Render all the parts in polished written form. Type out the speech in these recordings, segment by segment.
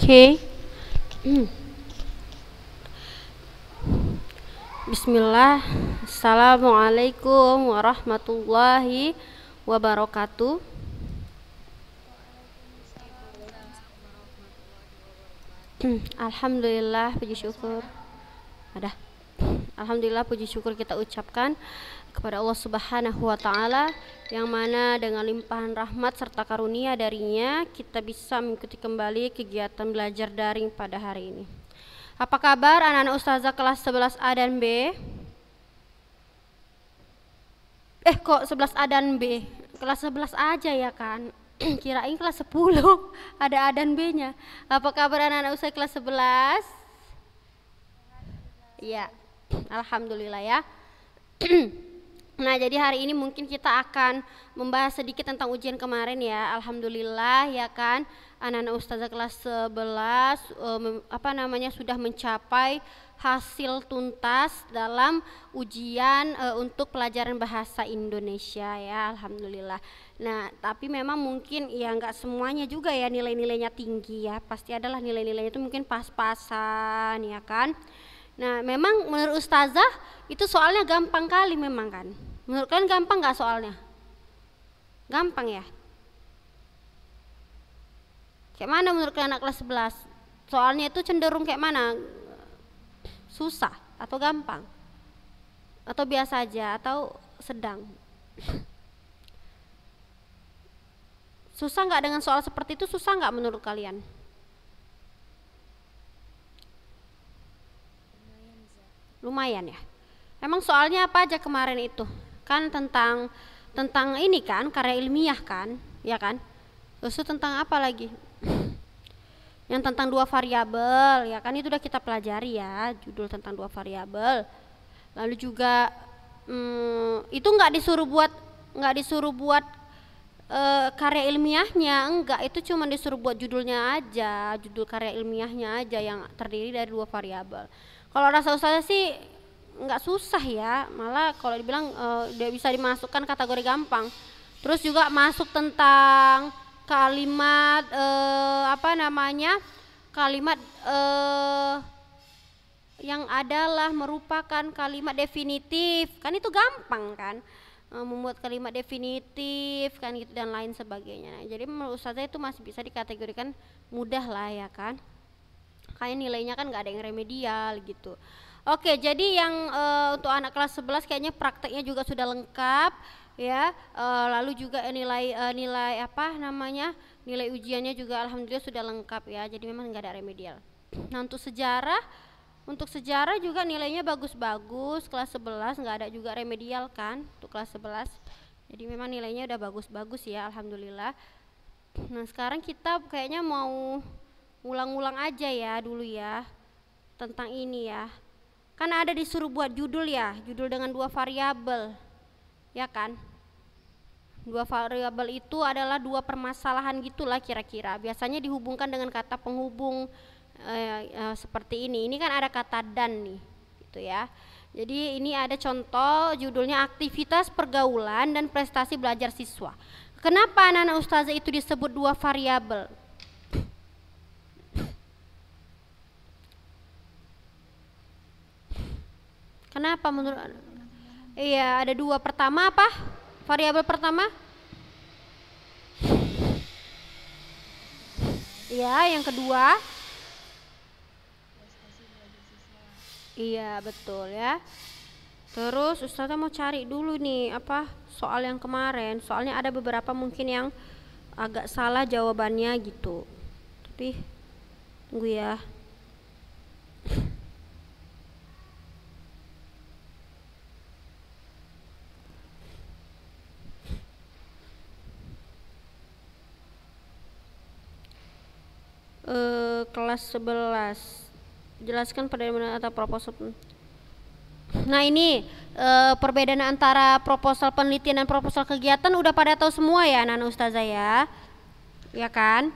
Oke. Bismillah. Assalamualaikum warahmatullahi wabarakatuh. Alhamdulillah, puji syukur. Ada. Alhamdulillah, puji syukur kita ucapkan kepada Allah Subhanahu wa taala yang mana dengan limpahan rahmat serta karunia darinya kita bisa mengikuti kembali kegiatan belajar daring pada hari ini. Apa kabar anak-anak ustazah kelas 11A dan B? Kok 11A dan B? Kelas 11 aja ya kan? Kirain kelas 10 ada A dan B-nya. Apa kabar anak-anak ustazah kelas 11? Iya. Alhamdulillah ya. Nah, jadi hari ini mungkin kita akan membahas sedikit tentang ujian kemarin ya. Alhamdulillah ya kan, anak-anak ustazah kelas 11 sudah mencapai hasil tuntas dalam ujian untuk pelajaran bahasa Indonesia ya. Alhamdulillah. Nah, tapi memang mungkin ya nggak semuanya juga ya nilai-nilainya tinggi ya. Pasti adalah nilai-nilainya itu mungkin pas-pasan ya kan. Nah, memang menurut ustazah itu soalnya gampang kali memang kan. Menurut kalian gampang nggak soalnya? Gampang ya? Kayak mana menurut kalian anak kelas 11? Soalnya itu cenderung kayak mana? Susah atau gampang? Atau biasa aja atau sedang? Susah nggak dengan soal seperti itu? Susah nggak menurut kalian? Lumayan ya. Emang soalnya apa aja kemarin itu? Kan tentang ini kan, karya ilmiah kan, ya kan? Terus tentang apa lagi? Yang tentang dua variabel, ya kan itu udah kita pelajari ya, judul tentang dua variabel. Lalu juga itu nggak disuruh buat karya ilmiahnya, enggak, itu cuma disuruh buat judulnya aja, judul karya ilmiahnya aja yang terdiri dari dua variabel. Kalau rasa ustazah sih nggak susah ya, malah kalau dibilang dia bisa dimasukkan kategori gampang. Terus juga masuk tentang kalimat kalimat yang adalah merupakan kalimat definitif, kan itu gampang kan, membuat kalimat definitif kan gitu dan lain sebagainya. Nah, jadi menurut ustazah itu masih bisa dikategorikan mudah lah ya kan. Kayak nilainya kan nggak ada yang remedial gitu. Oke, jadi yang untuk anak kelas 11 kayaknya prakteknya juga sudah lengkap ya. Lalu juga nilai ujiannya juga alhamdulillah sudah lengkap ya. Jadi memang nggak ada remedial. Nah, untuk sejarah juga nilainya bagus-bagus. Kelas 11 nggak ada juga remedial kan untuk kelas 11. Jadi memang nilainya udah bagus-bagus ya, alhamdulillah. Nah, sekarang kita kayaknya mau ulang-ulang aja ya dulu ya tentang ini ya. Kan ada disuruh buat judul ya, judul dengan dua variabel ya kan. Dua variabel itu adalah dua permasalahan gitulah kira-kira. Biasanya dihubungkan dengan kata penghubung seperti ini. Ini kan ada kata dan nih gitu ya. Jadi ini ada contoh judulnya aktivitas pergaulan dan prestasi belajar siswa. Kenapa anak-anak ustazah itu disebut dua variabel? Kenapa menurut? Iya, ada dua. Pertama apa? Variabel pertama? Iya, yang kedua? Iya, betul ya. Terus ustazah mau cari dulu nih soal yang kemarin. Soalnya ada beberapa mungkin yang agak salah jawabannya gitu. Tapi tunggu ya. Kelas 11 jelaskan perbedaan antara proposal. Nah, ini perbedaan antara proposal penelitian dan proposal kegiatan udah pada tahu semua ya anak-anak ustazah ya kan.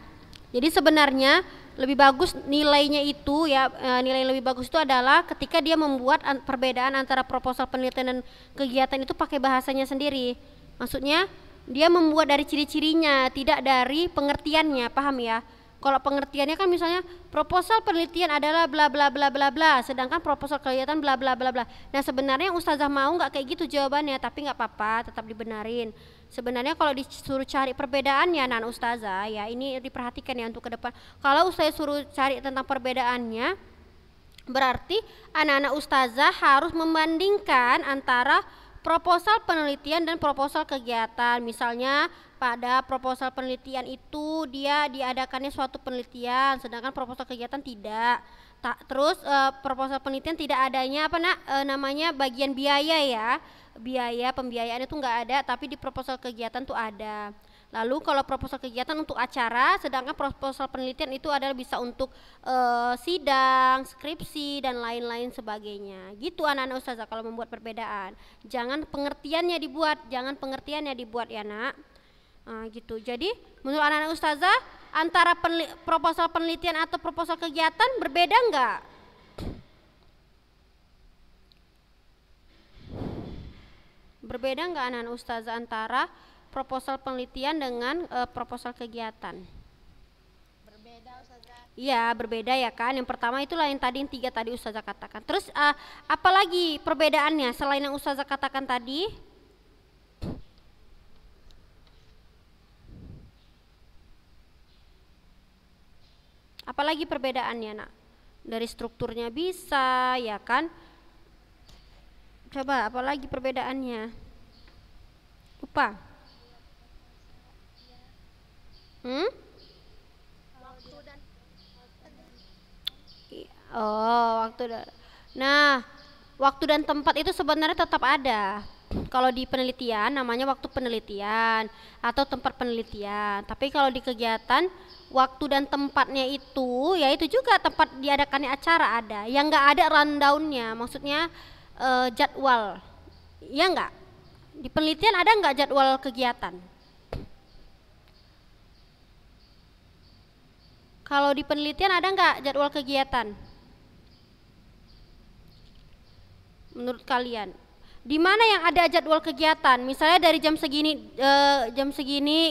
Jadi sebenarnya lebih bagus nilainya itu ya, nilai lebih bagus itu adalah ketika dia membuat perbedaan antara proposal penelitian dan kegiatan itu pakai bahasanya sendiri. Maksudnya dia membuat dari ciri-cirinya, tidak dari pengertiannya, paham ya? Kalau pengertiannya kan misalnya proposal penelitian adalah bla bla bla bla bla, sedangkan proposal kegiatan bla bla bla bla. Nah sebenarnya ustazah mau nggak kayak gitu jawabannya, tapi nggak apa-apa, tetap dibenarin. Sebenarnya kalau disuruh cari perbedaannya nan ustazah ya, ini diperhatikan ya untuk ke depan. Kalau ustazah suruh cari tentang perbedaannya, berarti anak-anak ustazah harus membandingkan antara proposal penelitian dan proposal kegiatan. Misalnya pada proposal penelitian itu dia diadakannya suatu penelitian, sedangkan proposal kegiatan tidak. Terus proposal penelitian tidak adanya apa namanya bagian biaya ya, biaya pembiayaan itu nggak ada, tapi di proposal kegiatan tuh ada. Lalu kalau proposal kegiatan untuk acara, sedangkan proposal penelitian itu adalah bisa untuk sidang, skripsi dan lain-lain sebagainya. Gitu anak-anak ustazah kalau membuat perbedaan. Jangan pengertiannya dibuat ya nak. Gitu. Jadi menurut anak-anak ustazah antara proposal penelitian atau proposal kegiatan berbeda enggak? Berbeda enggak anak-anak ustazah antara proposal penelitian dengan proposal kegiatan? Berbeda ustazah. Iya berbeda ya kan. Yang pertama itulah yang tadi yang 3 tadi ustazah katakan. Terus apalagi perbedaannya selain yang ustazah katakan tadi? Apalagi perbedaannya nak? Dari strukturnya bisa ya kan? Coba apalagi perbedaannya? Lupa? Waktu dan waktu dan nah waktu dan tempat itu sebenarnya tetap ada. Kalau di penelitian namanya waktu penelitian atau tempat penelitian. Tapi kalau di kegiatan waktu dan tempatnya itu ya itu juga tempat diadakannya acara ada. Yang nggak ada rundownnya, maksudnya jadwal. Ya nggak? Di penelitian ada nggak jadwal kegiatan? Kalau di penelitian ada nggak jadwal kegiatan? Menurut kalian? Di mana yang ada jadwal kegiatan? Misalnya dari jam segini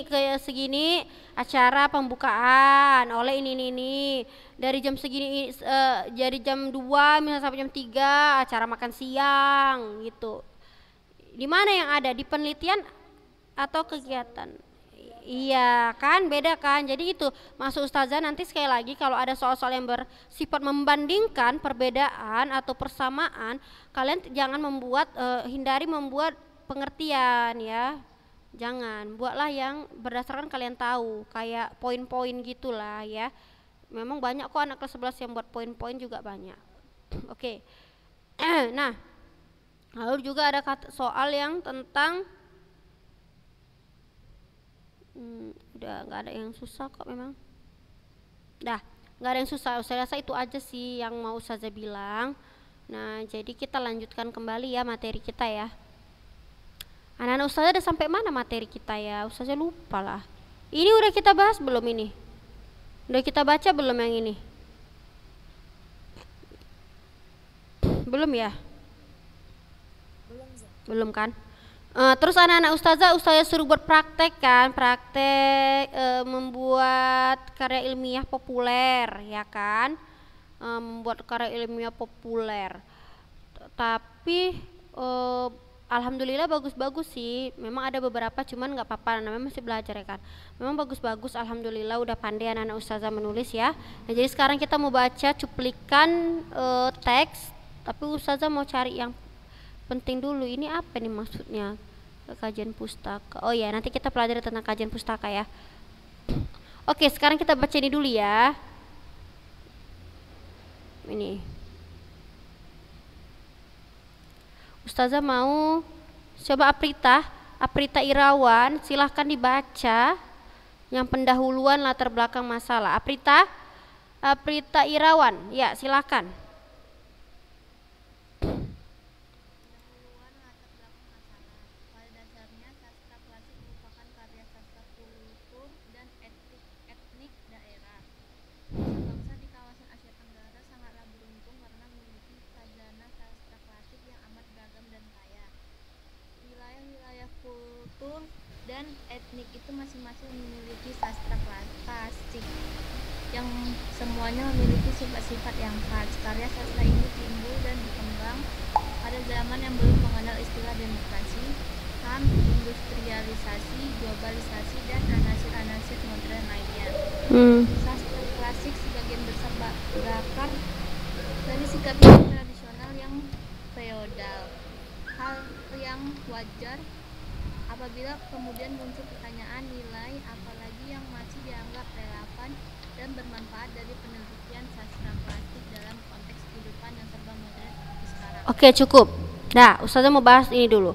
ke segini acara pembukaan oleh ini. Dari jam segini dari jam 2 misalnya sampai jam 3 acara makan siang gitu. Di mana yang ada? Di penelitian atau kegiatan? Iya kan beda kan. Jadi itu masuk ustazah nanti sekali lagi kalau ada soal-soal yang bersifat membandingkan perbedaan atau persamaan, kalian jangan hindari membuat pengertian ya. Jangan, buatlah yang berdasarkan kalian tahu, kayak poin-poin gitulah ya. Memang banyak kok anak kelas 11 yang buat poin-poin juga banyak. Oke. Nah, lalu juga ada soal yang tentang udah nggak ada yang susah kok memang. Dah, nggak ada yang susah. Saya rasa itu aja sih yang mau Ustazah bilang. Nah, jadi kita lanjutkan kembali ya materi kita ya. Anak-anak Ustazah udah sampai mana materi kita ya? Ustazah lupa lah. Ini udah kita bahas belum ini? Udah kita baca belum yang ini? Belum ya? Belum kan? Terus anak-anak ustazah suruh buat praktek kan, membuat karya ilmiah populer ya kan, membuat karya ilmiah populer. Tapi alhamdulillah bagus-bagus sih. Memang ada beberapa cuman nggak apa-apa, namanya masih belajar ya kan. Memang bagus-bagus, alhamdulillah udah pandai anak-anak ustazah menulis ya. Nah, jadi sekarang kita mau baca cuplikan teks, tapi ustazah mau cari yang penting dulu. Ini apa nih maksudnya? Kajian pustaka. Oh ya, nanti kita pelajari tentang kajian pustaka ya. Oke, sekarang kita baca ini dulu ya. Ini. Ustazah mau coba Aprita Irawan, silahkan dibaca yang pendahuluan latar belakang masalah. Aprita Irawan, ya silahkan. dan etnik itu masing-masing memiliki sastra klasik yang semuanya memiliki sifat-sifat yang khas. Karya sastra ini timbul dan berkembang pada zaman yang belum mengenal istilah demokrasi, HAM, industrialisasi, globalisasi, dan anasir-anasir modern lainnya. Sastra klasik sebagian besar berakar dari sikap hidup tradisional yang feodal. Hal yang wajar apabila kemudian muncul pertanyaan nilai apalagi yang masih dianggap relevan dan bermanfaat dari penelitian sastra klasik dalam konteks kehidupan yang serba modern seperti sekarang. Oke, cukup. Nah, Ustazah mau bahas ini dulu.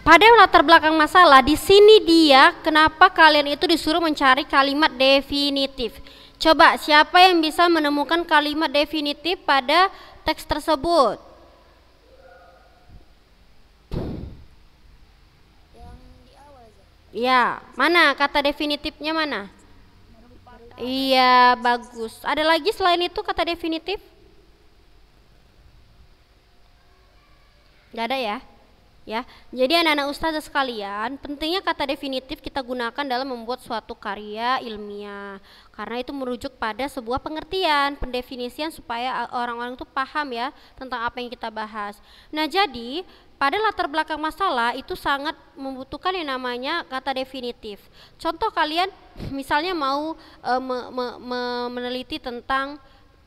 Pada latar belakang masalah di sini dia kenapa kalian itu disuruh mencari kalimat definitif. Coba siapa yang bisa menemukan kalimat definitif pada teks tersebut? Yang di awal aja. Ya, mana kata definitifnya mana? Iya, bagus. Ada lagi selain itu kata definitif? Gak ada ya? Ya, jadi anak-anak ustazah sekalian, pentingnya kata definitif kita gunakan dalam membuat suatu karya ilmiah. Karena itu merujuk pada sebuah pengertian, pendefinisian supaya orang-orang itu paham ya tentang apa yang kita bahas. Nah, jadi pada latar belakang masalah itu sangat membutuhkan yang namanya kata definitif. Contoh kalian misalnya mau meneliti tentang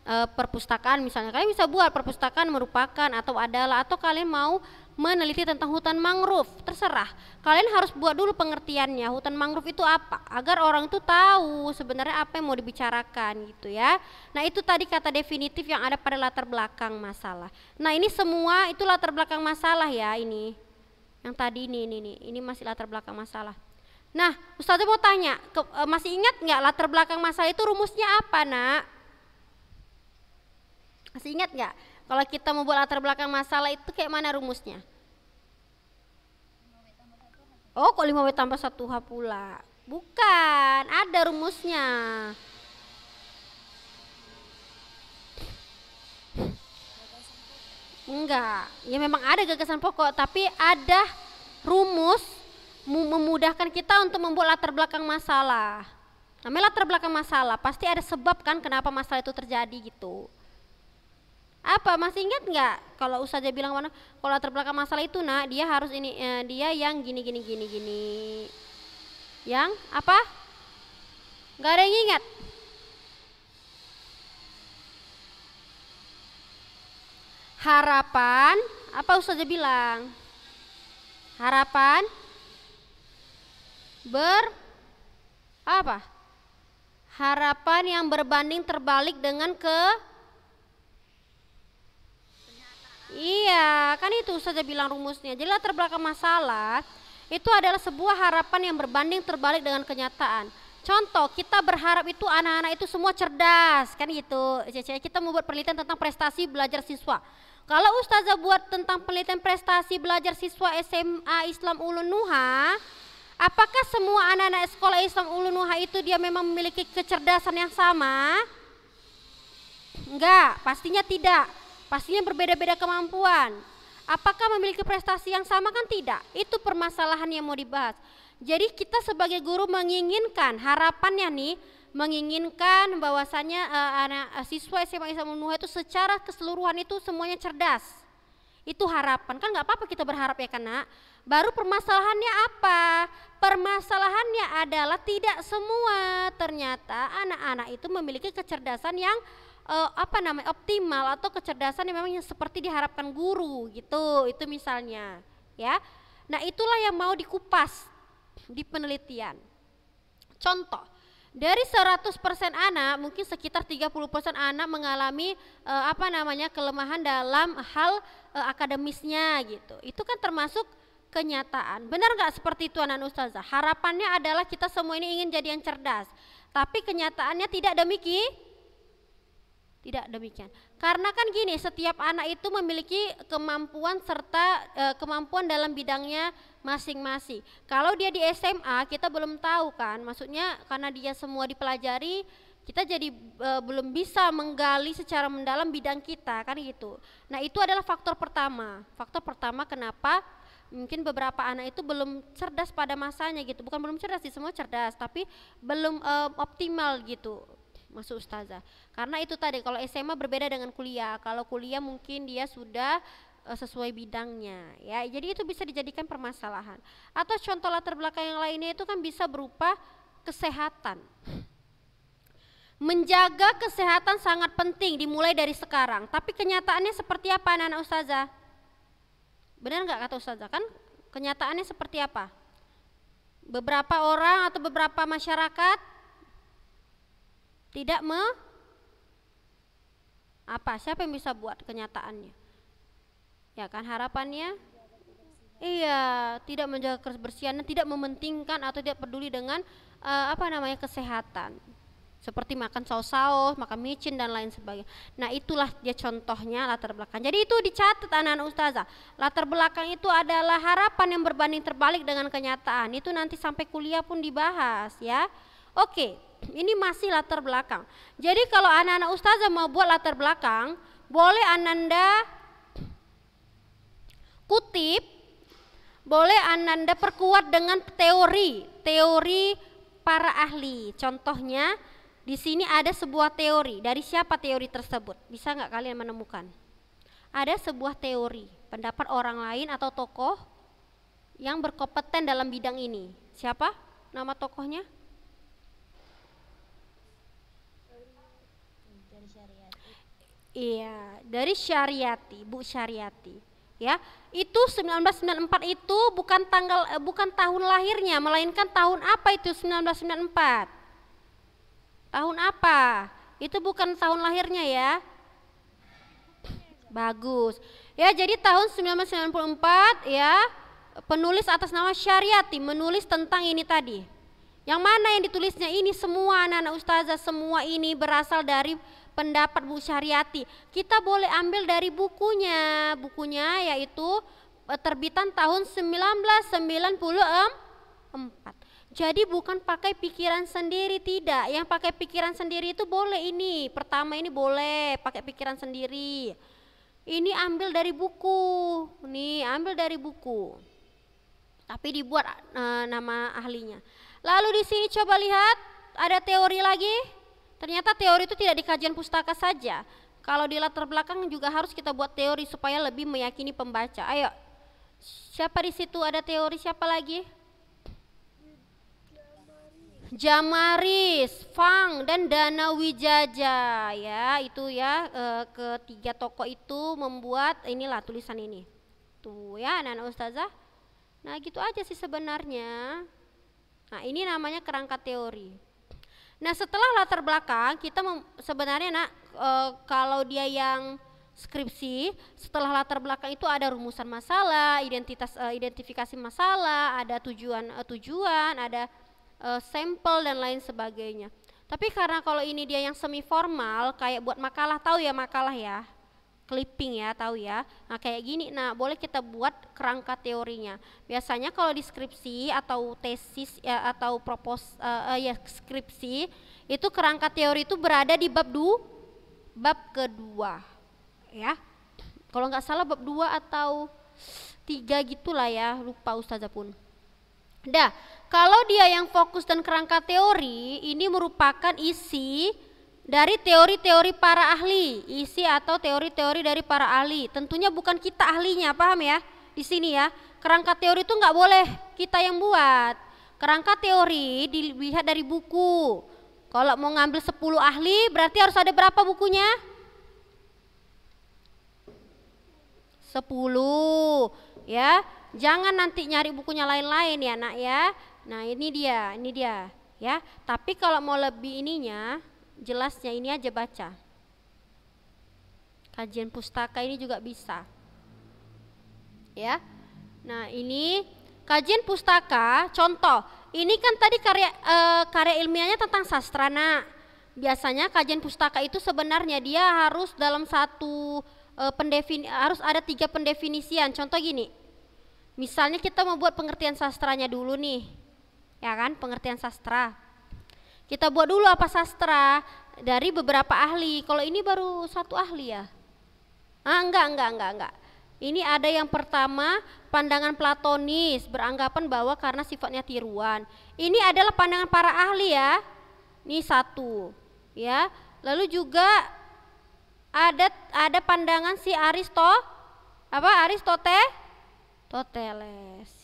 perpustakaan misalnya, kalian bisa buat perpustakaan merupakan atau adalah, atau kalian mau meneliti tentang hutan mangrove, terserah. Kalian harus buat dulu pengertiannya, hutan mangrove itu apa, agar orang itu tahu sebenarnya apa yang mau dibicarakan gitu ya. Nah, itu tadi kata definitif yang ada pada latar belakang masalah. Nah, ini semua itu latar belakang masalah ya, ini. Yang tadi ini masih latar belakang masalah. Nah, Ustazah mau tanya, masih ingat nggak latar belakang masalah itu rumusnya apa, Nak? Masih ingat nggak? Kalau kita mau buat latar belakang masalah itu kayak mana rumusnya? Oh, kok 5W tambah 1H pula? Bukan, ada rumusnya. Enggak, ya memang ada gagasan pokok, tapi ada rumus memudahkan kita untuk membuat latar belakang masalah. Namanya latar belakang masalah, pasti ada sebab kan kenapa masalah itu terjadi gitu. Apa masih ingat nggak kalau Ustazah bilang mana kalau latar belakang masalah itu nak dia harus ini dia yang gini yang apa nggak ada yang ingat? Harapan apa Ustazah bilang? Harapan apa? Harapan yang berbanding terbalik dengan Iya, kan itu saja bilang rumusnya. Jadi latar belakang masalah itu adalah sebuah harapan yang berbanding terbalik dengan kenyataan. Contoh, kita berharap itu anak-anak itu semua cerdas, kan gitu. Kita membuat penelitian tentang prestasi belajar siswa. Kalau Ustazah buat tentang penelitian prestasi belajar siswa SMA Islam Ulun Nuha, apakah semua anak-anak sekolah Islam Ulun Nuha itu dia memang memiliki kecerdasan yang sama? Enggak, pastinya tidak. Pastinya berbeda-beda kemampuan. Apakah memiliki prestasi yang sama? Kan tidak. Itu permasalahan yang mau dibahas. Jadi kita sebagai guru menginginkan, harapannya nih, menginginkan bahwasannya anak siswa SMA Islam Nuha itu secara keseluruhan itu semuanya cerdas. Itu harapan. Kan nggak apa-apa kita berharap ya kan nak. Baru permasalahannya apa? Permasalahannya adalah tidak semua ternyata anak-anak itu memiliki kecerdasan yang optimal atau kecerdasan yang memang seperti diharapkan guru gitu. Itu misalnya ya. Nah, itulah yang mau dikupas di penelitian. Contoh, dari 100% anak mungkin sekitar 30% anak mengalami kelemahan dalam hal akademisnya gitu. Itu kan termasuk kenyataan. Benar nggak seperti itu anak Ustazah? Harapannya adalah kita semua ini ingin jadi yang cerdas. Tapi kenyataannya tidak demikian. Tidak demikian. Karena kan gini, setiap anak itu memiliki kemampuan serta kemampuan dalam bidangnya masing-masing. Kalau dia di SMA kita belum tahu kan, maksudnya karena dia semua dipelajari, kita jadi belum bisa menggali secara mendalam bidang kita kan gitu. Nah, itu adalah faktor pertama. Faktor pertama kenapa mungkin beberapa anak itu belum cerdas pada masanya gitu, bukan belum cerdas sih, semua cerdas tapi belum optimal gitu masuk ustazah. Karena itu tadi, kalau SMA berbeda dengan kuliah. Kalau kuliah mungkin dia sudah sesuai bidangnya ya, jadi itu bisa dijadikan permasalahan. Atau contoh latar belakang yang lainnya itu kan bisa berupa kesehatan. Menjaga kesehatan sangat penting dimulai dari sekarang, tapi kenyataannya seperti apa anak-anak ustazah? Benar nggak kata ustazah? Kan kenyataannya seperti apa? Beberapa orang atau beberapa masyarakat tidak siapa yang bisa buat kenyataannya? Ya kan, harapannya iya, tidak menjaga kebersihan, tidak mementingkan atau tidak peduli dengan kesehatan. Seperti makan saus-saus, makan micin dan lain sebagainya. Nah, itulah dia contohnya latar belakang. Jadi itu dicatat anak-anak ustazah. Latar belakang itu adalah harapan yang berbanding terbalik dengan kenyataan. Itu nanti sampai kuliah pun dibahas ya. Oke, ini masih latar belakang. Jadi kalau anak-anak ustazah mau buat latar belakang, boleh ananda kutip, boleh ananda perkuat dengan teori para ahli. Contohnya di sini ada sebuah teori. Dari siapa teori tersebut? Bisa nggak kalian menemukan? Ada sebuah teori, pendapat orang lain atau tokoh yang berkompeten dalam bidang ini. Siapa nama tokohnya? Iya, dari Syariati, Bu Syariati. Ya, itu 1994 itu bukan tahun lahirnya, melainkan tahun apa itu 1994? Tahun apa? Itu bukan tahun lahirnya ya. Bagus. Ya, jadi tahun 1994 ya, penulis atas nama Syariati menulis tentang ini tadi. Yang mana yang ditulisnya ini semua anak-anak ustazah, semua ini berasal dari pendapat Bu Syariati. Kita boleh ambil dari bukunya. Bukunya yaitu terbitan tahun 1994. Jadi bukan pakai pikiran sendiri, tidak. Yang pakai pikiran sendiri itu boleh ini. Pertama ini boleh pakai pikiran sendiri. Ini ambil dari buku. Nih, ambil dari buku. Tapi dibuat nama ahlinya. Lalu di sini coba lihat, ada teori lagi. Ternyata teori itu tidak di kajian pustaka saja. Kalau di latar belakang juga harus kita buat teori supaya lebih meyakini pembaca. Ayo. Siapa di situ ada teori, siapa lagi? Jamaris, Fang dan Danawijaja ya, itu ya ketiga tokoh itu membuat inilah tulisan ini. Tuh ya anak-anak ustazah. Nah, gitu aja sih sebenarnya. Nah, ini namanya kerangka teori. Nah, setelah latar belakang kita sebenarnya kalau dia yang skripsi, setelah latar belakang itu ada rumusan masalah, identifikasi masalah, ada tujuan, ada sampel dan lain sebagainya. Tapi karena kalau ini dia yang semi formal, kayak buat makalah, tahu ya makalah ya, clipping ya, tahu ya. Nah kayak gini, nah boleh kita buat kerangka teorinya. Biasanya kalau di skripsi atau tesis ya, atau skripsi itu kerangka teori itu berada di bab kedua ya. Kalau nggak salah bab 2 atau 3 gitulah ya, lupa ustazah pun. Dah, kalau dia yang fokus dan kerangka teori, ini merupakan isi dari teori-teori para ahli, isi atau teori-teori dari para ahli. Tentunya bukan kita ahlinya, paham ya? Di sini ya, kerangka teori itu nggak boleh kita yang buat. Kerangka teori dilihat dari buku. Kalau mau ngambil 10 ahli, berarti harus ada berapa bukunya? 10, ya. Jangan nanti nyari bukunya lain-lain ya nak ya. Nah ini dia ya. Tapi kalau mau lebih ininya, jelasnya ini aja baca. Kajian pustaka ini juga bisa. Ya. Nah ini kajian pustaka, contoh. Ini kan tadi karya ilmiahnya tentang sastra nak. Biasanya kajian pustaka itu sebenarnya dia harus dalam satu harus ada 3 pendefinisian. Contoh gini. Misalnya kita mau buat pengertian sastranya dulu nih, ya kan, pengertian sastra. Kita buat dulu apa sastra dari beberapa ahli. Kalau ini baru 1 ahli ya? Enggak. Ini ada yang pertama, pandangan platonis, beranggapan bahwa karena sifatnya tiruan. Ini adalah pandangan para ahli ya. Ini satu, ya. Lalu juga ada pandangan si Aristoteles.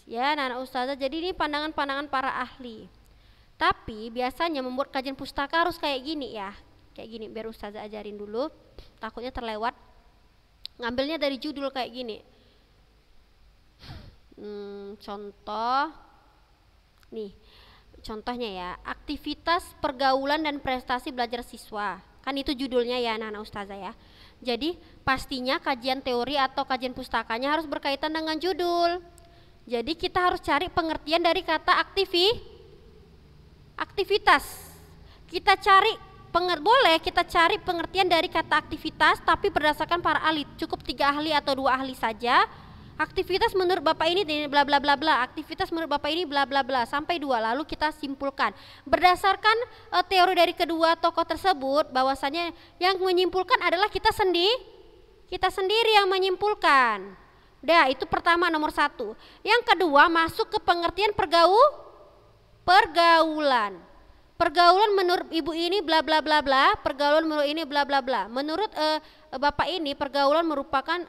Ya, anak ustazah. Jadi ini pandangan-pandangan para ahli. Tapi biasanya membuat kajian pustaka harus kayak gini ya. Kayak gini, biar ustazah ajarin dulu. Takutnya terlewat. Ngambilnya dari judul kayak gini. Contoh. Nih, contohnya ya. Aktivitas pergaulan dan prestasi belajar siswa. Kan itu judulnya ya anak-anak ustazah ya. Jadi pastinya kajian teori atau kajian pustakanya harus berkaitan dengan judul. Jadi kita harus cari pengertian dari kata aktivitas. Kita cari pengertian dari kata aktivitas, tapi berdasarkan para ahli. Cukup 3 ahli atau 2 ahli saja. Aktivitas menurut Bapak ini bla bla bla bla. Aktivitas menurut Bapak ini bla bla bla sampai 2. Lalu kita simpulkan. Berdasarkan teori dari kedua tokoh tersebut, bahwasanya yang menyimpulkan adalah kita sendiri yang menyimpulkan. Udah, itu pertama, nomor 1. Yang kedua, masuk ke pengertian pergaulan. Pergaulan menurut ibu ini bla bla bla bla, pergaulan menurut ini bla bla bla. Menurut Bapak ini pergaulan merupakan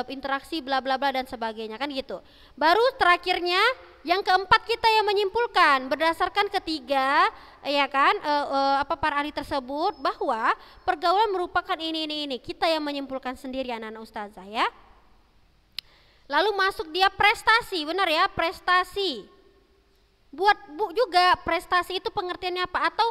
interaksi bla bla bla dan sebagainya, kan gitu. Baru terakhirnya yang keempat kita yang menyimpulkan berdasarkan ketiga ya kan para ahli tersebut bahwa pergaulan merupakan ini. Kita yang menyimpulkan sendiri anak-anak ustazah ya. Lalu masuk dia prestasi, benar ya, prestasi. Buat Bu juga prestasi itu pengertiannya apa, atau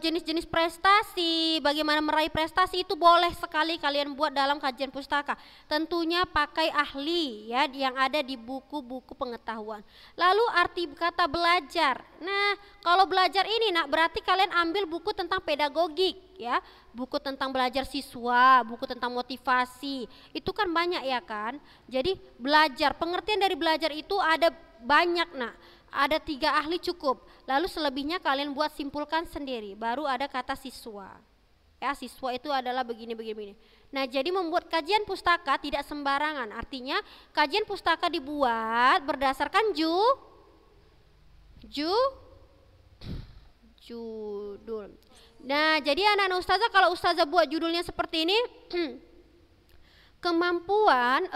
jenis-jenis prestasi, bagaimana meraih prestasi itu boleh sekali kalian buat dalam kajian pustaka. Tentunya pakai ahli ya yang ada di buku-buku pengetahuan. Lalu arti kata belajar. Nah, kalau belajar ini berarti kalian ambil buku tentang pedagogik ya, buku tentang belajar siswa, buku tentang motivasi. Itu kan banyak ya kan. Jadi belajar, pengertian dari belajar itu ada banyak Ada 3 ahli cukup. Lalu selebihnya kalian buat simpulkan sendiri. Baru ada kata siswa. Ya, siswa itu adalah begini. Nah, jadi membuat kajian pustaka tidak sembarangan. Artinya kajian pustaka dibuat berdasarkan judul. Nah, jadi anak-anak ustazah, kalau ustazah buat judulnya seperti ini, kemampuan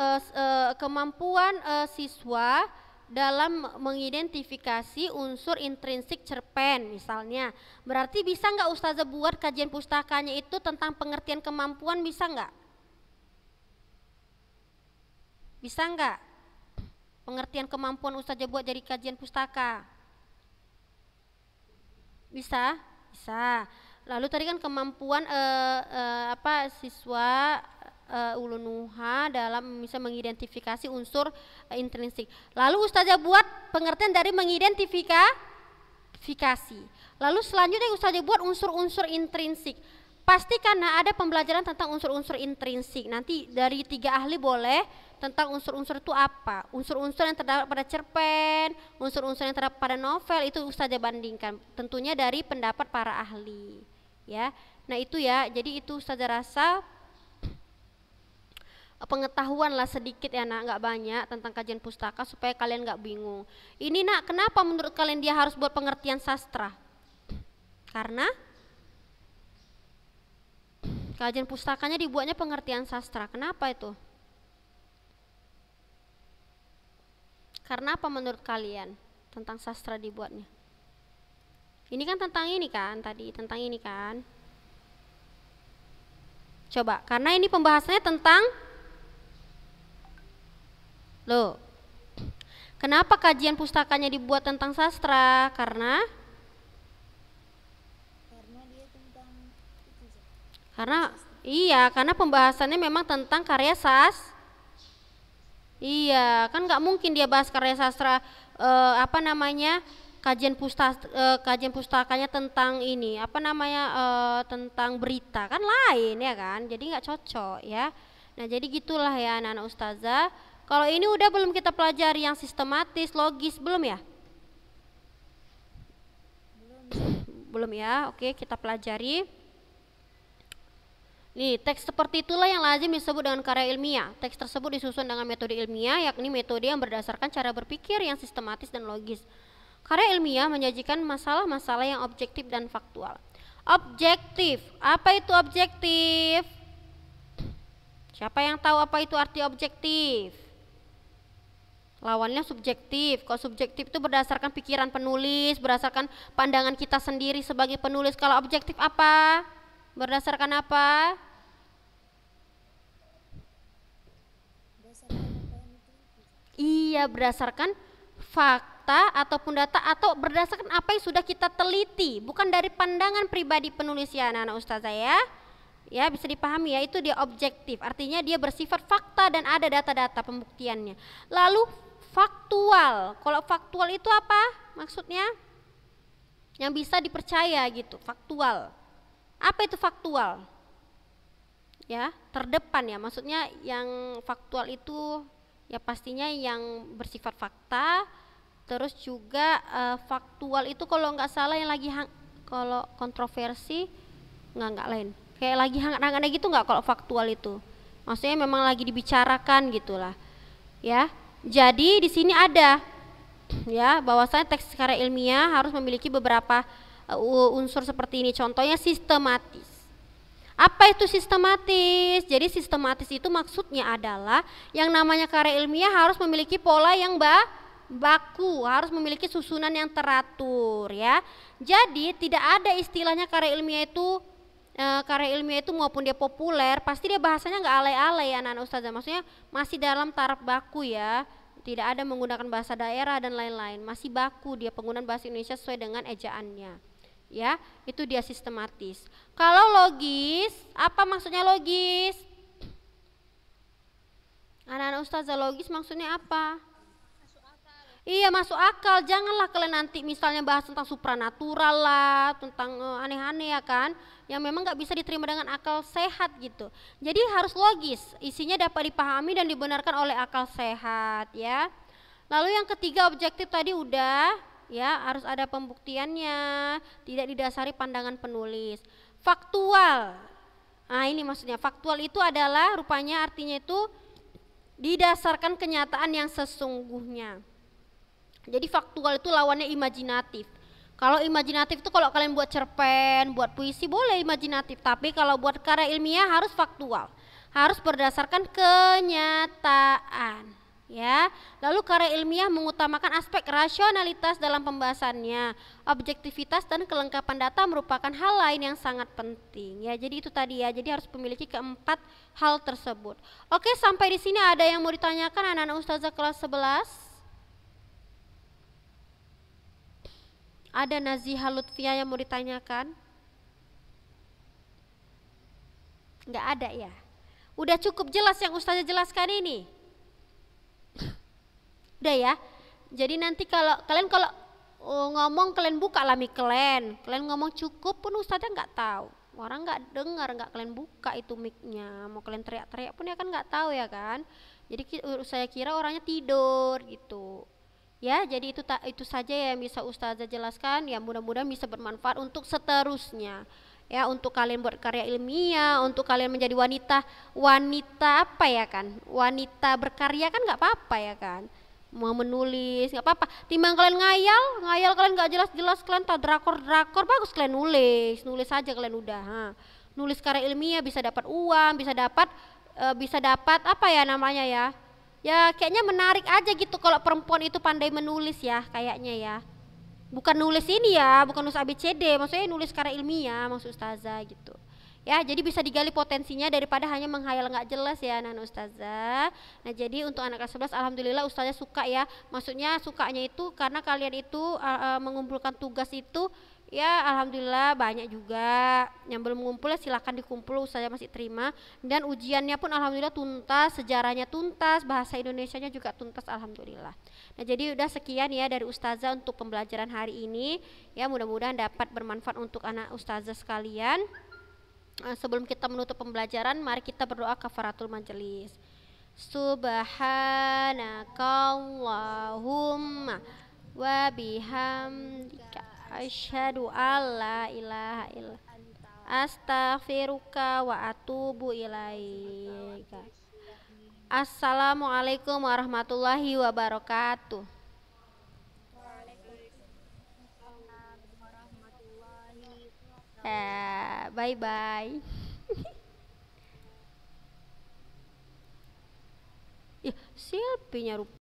siswa dalam mengidentifikasi unsur intrinsik cerpen misalnya. Berarti bisa nggak ustazah buat kajian pustakanya itu tentang pengertian kemampuan, bisa nggak? Bisa nggak? Pengertian kemampuan ustazah buat jadi kajian pustaka? Bisa? Bisa. Lalu tadi kan kemampuan siswa ulunuha dalam bisa mengidentifikasi unsur intrinsik. Lalu ustazah buat pengertian dari mengidentifikasi. Lalu selanjutnya ustazah buat unsur-unsur intrinsik. Pasti karena ada pembelajaran tentang unsur-unsur intrinsik. Nanti dari 3 ahli boleh tentang unsur-unsur itu apa. Unsur-unsur yang terdapat pada cerpen, unsur-unsur yang terdapat pada novel, itu ustazah bandingkan. Tentunya dari pendapat para ahli. Ya, nah itu ya. Jadi itu ustazah rasa pengetahuan lah sedikit ya nggak banyak tentang kajian pustaka supaya kalian nggak bingung. Ini kenapa menurut kalian dia harus buat pengertian sastra? Karena kajian pustakanya dibuatnya pengertian sastra. Kenapa itu? Karena apa menurut kalian tentang sastra dibuatnya? Ini kan tentang ini kan tadi, tentang ini kan. Coba, karena ini pembahasannya tentang kenapa kajian pustakanya dibuat tentang sastra? Karena dia tentang itu. karena pembahasannya memang tentang karya Iya, kan nggak mungkin dia bahas karya sastra kajian pustakanya tentang ini, tentang berita, kan lain ya kan. Jadi nggak cocok ya. Nah, jadi gitulah ya anak-anak ustazah. Kalau ini udah belum kita pelajari yang sistematis, logis, belum ya? Belum ya, oke kita pelajari. Nih, teks seperti itulah yang lazim disebut dengan karya ilmiah. Teks tersebut disusun dengan metode ilmiah, yakni metode yang berdasarkan cara berpikir yang sistematis dan logis. Karya ilmiah menyajikan masalah-masalah yang objektif dan faktual. Objektif, apa itu objektif? Siapa yang tahu apa itu arti objektif? Lawannya subjektif. Kalau subjektif itu berdasarkan pikiran penulis, berdasarkan pandangan kita sendiri sebagai penulis. Kalau objektif apa? Berdasarkan apa? Berdasarkan apa yang diteliti. Iya, berdasarkan fakta ataupun data atau berdasarkan apa yang sudah kita teliti, bukan dari pandangan pribadi penulis ya anak-anak ustazah ya. Ya, bisa dipahami ya, itu dia objektif. Artinya dia bersifat fakta dan ada data-data pembuktiannya. Lalu faktual. Kalau faktual itu apa? Maksudnya yang bisa dipercaya gitu, faktual. Apa itu faktual? Ya, terdepan ya. Maksudnya yang faktual itu ya pastinya yang bersifat fakta. Terus juga faktual itu kalau nggak salah yang lagi kalau kontroversi nggak lain. Kayak lagi hangat-hangatnya gitu nggak kalau faktual itu? Maksudnya memang lagi dibicarakan gitulah. Ya. Jadi di sini ada ya bahwasanya teks karya ilmiah harus memiliki beberapa unsur seperti ini. Contohnya sistematis. Apa itu sistematis? Jadi sistematis itu maksudnya adalah yang namanya karya ilmiah harus memiliki pola yang baku, harus memiliki susunan yang teratur ya. Jadi tidak ada istilahnya karya ilmiah itu maupun dia populer pasti dia bahasanya nggak alay-alay ya anak-anak ustazah. Maksudnya masih dalam taraf baku ya. Tidak ada menggunakan bahasa daerah dan lain-lain. Masih baku dia penggunaan bahasa Indonesia sesuai dengan ejaannya. Ya, itu dia sistematis. Kalau logis, apa maksudnya logis? Anak-anak ustazah, logis maksudnya apa? Iya, masuk akal. Janganlah kalian nanti misalnya bahas tentang supranatural lah, tentang aneh-aneh ya kan, yang memang nggak bisa diterima dengan akal sehat gitu. Jadi harus logis, isinya dapat dipahami dan dibenarkan oleh akal sehat ya. Lalu yang ketiga, objektif tadi udah ya, harus ada pembuktiannya, tidak didasari pandangan penulis. Faktual. Nah, ini maksudnya faktual itu adalah rupanya artinya itu didasarkan kenyataan yang sesungguhnya. Jadi faktual itu lawannya imajinatif. Kalau imajinatif itu kalau kalian buat cerpen, buat puisi boleh imajinatif, tapi kalau buat karya ilmiah harus faktual. Harus berdasarkan kenyataan, ya. Lalu karya ilmiah mengutamakan aspek rasionalitas dalam pembahasannya. Objektivitas dan kelengkapan data merupakan hal lain yang sangat penting, ya. Jadi itu tadi ya. Jadi harus memiliki keempat hal tersebut. Oke, sampai di sini ada yang mau ditanyakan anak-anak ustazah kelas 11? Ada Naziha Lutfia yang mau ditanyakan? Enggak ada ya? Udah cukup jelas yang ustazah jelaskan ini? Udah ya? Jadi nanti kalau kalian ngomong kalian buka lah mic kalian ngomong cukup pun ustazah nggak tahu. Orang nggak dengar, nggak kalian buka itu mic-nya. Mau kalian teriak-teriak pun ya kan nggak tahu ya kan? Jadi saya kira orangnya tidur gitu. Ya, jadi itu saja yang bisa ustazah jelaskan. Ya, mudah-mudahan bisa bermanfaat untuk seterusnya. Ya, untuk kalian buat karya ilmiah, untuk kalian menjadi wanita apa ya kan? Wanita berkarya kan nggak apa-apa ya kan? Mau menulis nggak apa-apa. Timbang kalian ngayal kalian nggak jelas-jelas, kalian tak drakor bagus kalian nulis aja kalian udah. Nulis karya ilmiah bisa dapat uang, bisa dapat apa ya namanya ya? Ya kayaknya menarik aja gitu kalau perempuan itu pandai menulis ya kayaknya ya. Bukan nulis ini ya, bukan nulis ABCD, maksudnya nulis karya ilmiah maksud ustazah gitu. Ya, jadi bisa digali potensinya daripada hanya menghayal nggak jelas ya anak ustazah. Nah, jadi untuk anak kelas 11 alhamdulillah ustazah suka ya. Maksudnya sukanya itu karena kalian itu mengumpulkan tugas itu ya alhamdulillah banyak juga. Yang belum ngumpul ya silakan dikumpul, ustazah masih terima. Dan ujiannya pun alhamdulillah tuntas, sejarahnya tuntas, bahasa Indonesianya juga tuntas alhamdulillah. Nah, jadi udah sekian ya dari ustazah untuk pembelajaran hari ini. Ya, mudah-mudahan dapat bermanfaat untuk anak ustazah sekalian. Sebelum kita menutup pembelajaran, mari kita berdoa kafaratul majelis. Subhanakallahumma wa bihamdika asyhadu alla ilaha illa Astaghfiruka wa atubu ilaika. Assalamualaikum warahmatullahi wabarakatuh. Bye bye. Ya, Silpinya